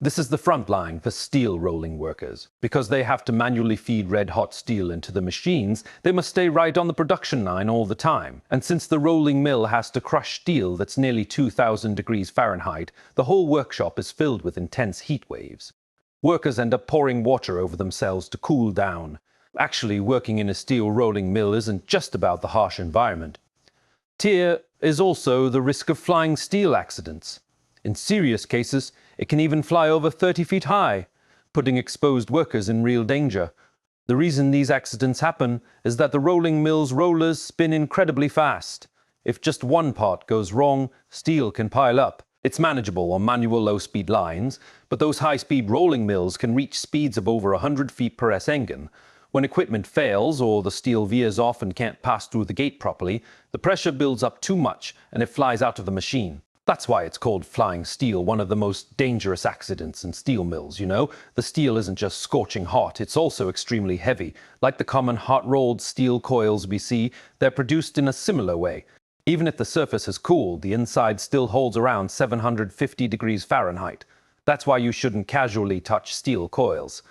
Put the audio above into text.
This is the front line for steel rolling workers. Because they have to manually feed red-hot steel into the machines, they must stay right on the production line all the time. And since the rolling mill has to crush steel that's nearly 2,000 degrees Fahrenheit, the whole workshop is filled with intense heat waves. Workers end up pouring water over themselves to cool down. Actually, working in a steel rolling mill isn't just about the harsh environment. Here is also the risk of flying steel accidents. In serious cases, it can even fly over 30 feet high, putting exposed workers in real danger. The reason these accidents happen is that the rolling mill's rollers spin incredibly fast. If just one part goes wrong, steel can pile up. It's manageable on manual low-speed lines, but those high-speed rolling mills can reach speeds of over 100 feet per second. When equipment fails or the steel veers off and can't pass through the gate properly, the pressure builds up too much and it flies out of the machine. That's why it's called flying steel, one of the most dangerous accidents in steel mills, you know? The steel isn't just scorching hot, it's also extremely heavy. Like the common hot-rolled steel coils we see, they're produced in a similar way. Even if the surface has cooled, the inside still holds around 750 degrees Fahrenheit. That's why you shouldn't casually touch steel coils.